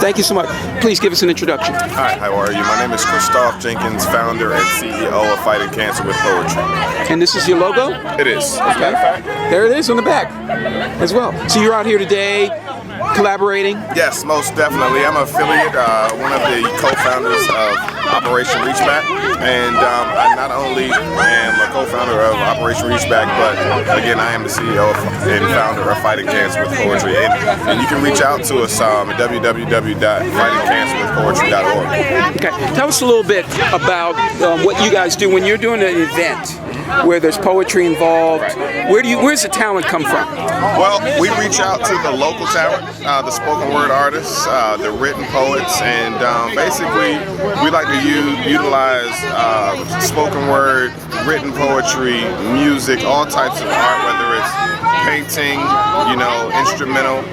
Thank you so much. Please give us an introduction. Hi, how are you? My name is Christoph Jenkins, founder and CEO of Fighting Cancer with Poetry. And this is your logo? It is. As a matter of fact. There it is on the back as well. So you're out here today collaborating? Yes, most definitely. I'm an affiliate, one of the co-founders of Operation Reachback, and I not only am a co-founder of Operation Reachback, but again, I am the CEO and founder of Fighting Cancer with Poetry. And you can reach out to us at www.fightingcancerwithpoetry.org. Okay, tell us a little bit about what you guys do when you're doing an event where there's poetry involved. Where's the talent come from? Well, we reach out to the local talent, the spoken word artists, the written poets, and basically we like to utilize spoken word, written poetry, music, all types of art, whether it's painting, instrumental.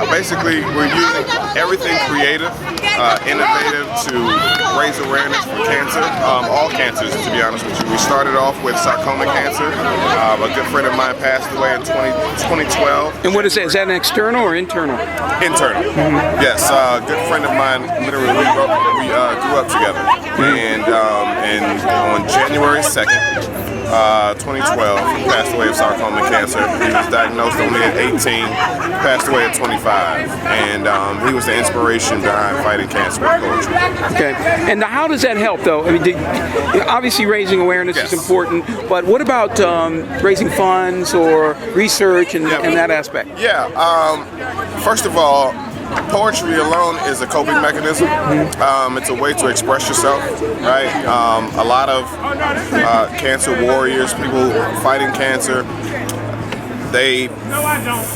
Basically, we're using everything creative, innovative to raise awareness for cancer, all cancers, to be honest with you. We started off with sarcoma cancer. A good friend of mine passed away in 2012. And what is that? Is that an external or internal? Internal. Yes, a good friend of mine, literally, we grew up together. And on January 2nd, 2012, he passed away of sarcoma cancer. He was diagnosed only at 18, passed away at 25, and he was the inspiration behind Fighting Cancer with Poetry. Okay, and how does that help, though? I mean, obviously raising awareness is important, but what about raising funds or research and that aspect? Yeah, first of all, poetry alone is a coping mechanism. It's a way to express yourself, right? A lot of cancer warriors, people fighting cancer, they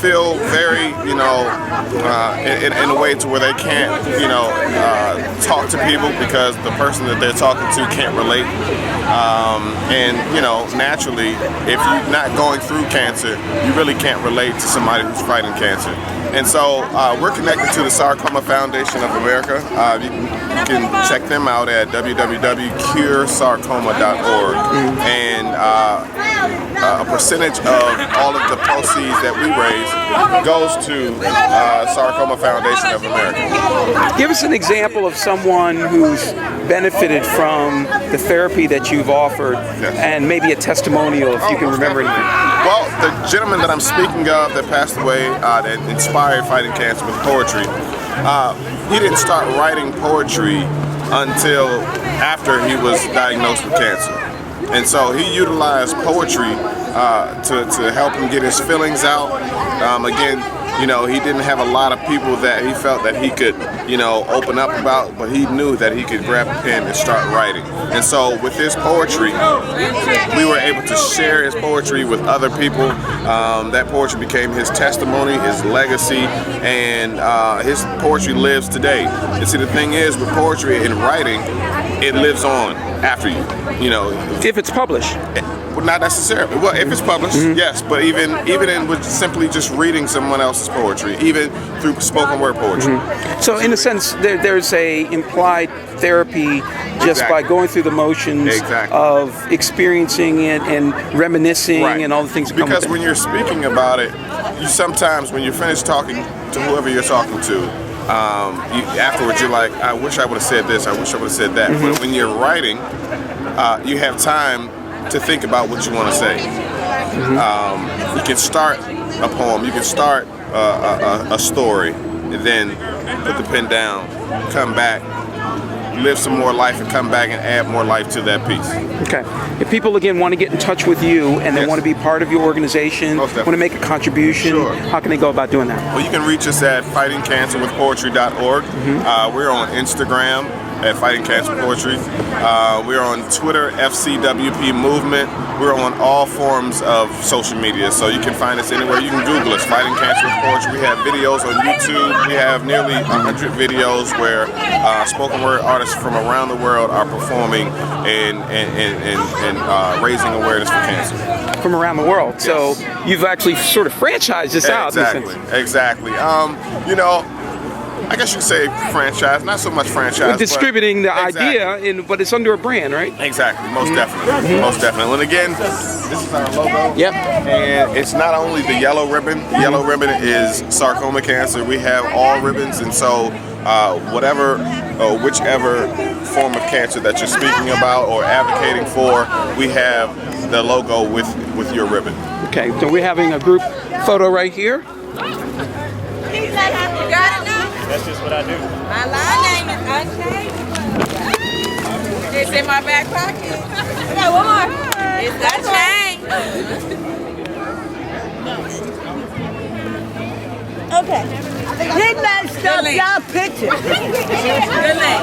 feel very, in a way to where they can't, talk to people because the person that they're talking to can't relate. And naturally, if you're not going through cancer, you really can't relate to somebody who's fighting cancer. And so we're connected to the Sarcoma Foundation of America. You can check them out at www.curesarcoma.org. And a percentage of all of the proceeds that we raise goes to Sarcoma Foundation of America. Give us an example of someone who's benefited from the therapy that you've offered, and maybe a testimonial if you can remember anything. Well, the gentleman that I'm speaking of that passed away, that inspired Fighting Cancer with Poetry, he didn't start writing poetry until after he was diagnosed with cancer. And so he utilized poetry to help him get his feelings out. Again, he didn't have a lot of people that he felt that he could, open up about, but he knew that he could grab a pen and start writing. And so with his poetry, we were able to share his poetry with other people. That poetry became his testimony, his legacy, and his poetry lives today. And see, the thing is, with poetry and writing, it lives on after you, If it's published. Well, not necessarily. Well, if it's published, yes. But even in with simply just reading someone else's poetry, even through spoken word poetry. So in a sense, there's a implied therapy just by going through the motions of experiencing it and reminiscing and all the things that come with it. Because when you're speaking about it, you sometimes, when you're finished talking to whoever you're talking to, afterwards you're like, I wish I would have said this, I wish I would have said that. But when you're writing, you have time to think about what you want to say. You can start a poem, you can start a story, and then put the pen down, come back, live some more life, and come back and add more life to that piece. Okay. If people, again, want to get in touch with you and they want to be part of your organization, want to make a contribution, how can they go about doing that? Well, you can reach us at fightingcancerwithpoetry.org. We're on Instagram at Fighting Cancer Poetry. We're on Twitter, FCWP Movement. We're on all forms of social media, so you can find us anywhere. You can Google us, Fighting Cancer with Poetry. We have videos on YouTube. We have nearly 100 videos where spoken word artists from around the world are performing and raising awareness for cancer. From around the world. So you've actually sort of franchised this out. Exactly. I guess you could say franchise, not so much franchise. We're distributing the Exactly. idea, but it's under a brand, right? Exactly, most definitely, most definitely. And again, this is our logo. Yep. And it's not only the yellow ribbon. The yellow ribbon is sarcoma cancer. We have all ribbons, and so whatever or whichever form of cancer that you're speaking about or advocating for, we have the logo with your ribbon. Okay, so we're having a group photo right here. You got it now? That's just what I do. My line name is Unchained. It's in my back pocket. I got one more. It's Unchained. Okay. He messed up y'all picture. Good name.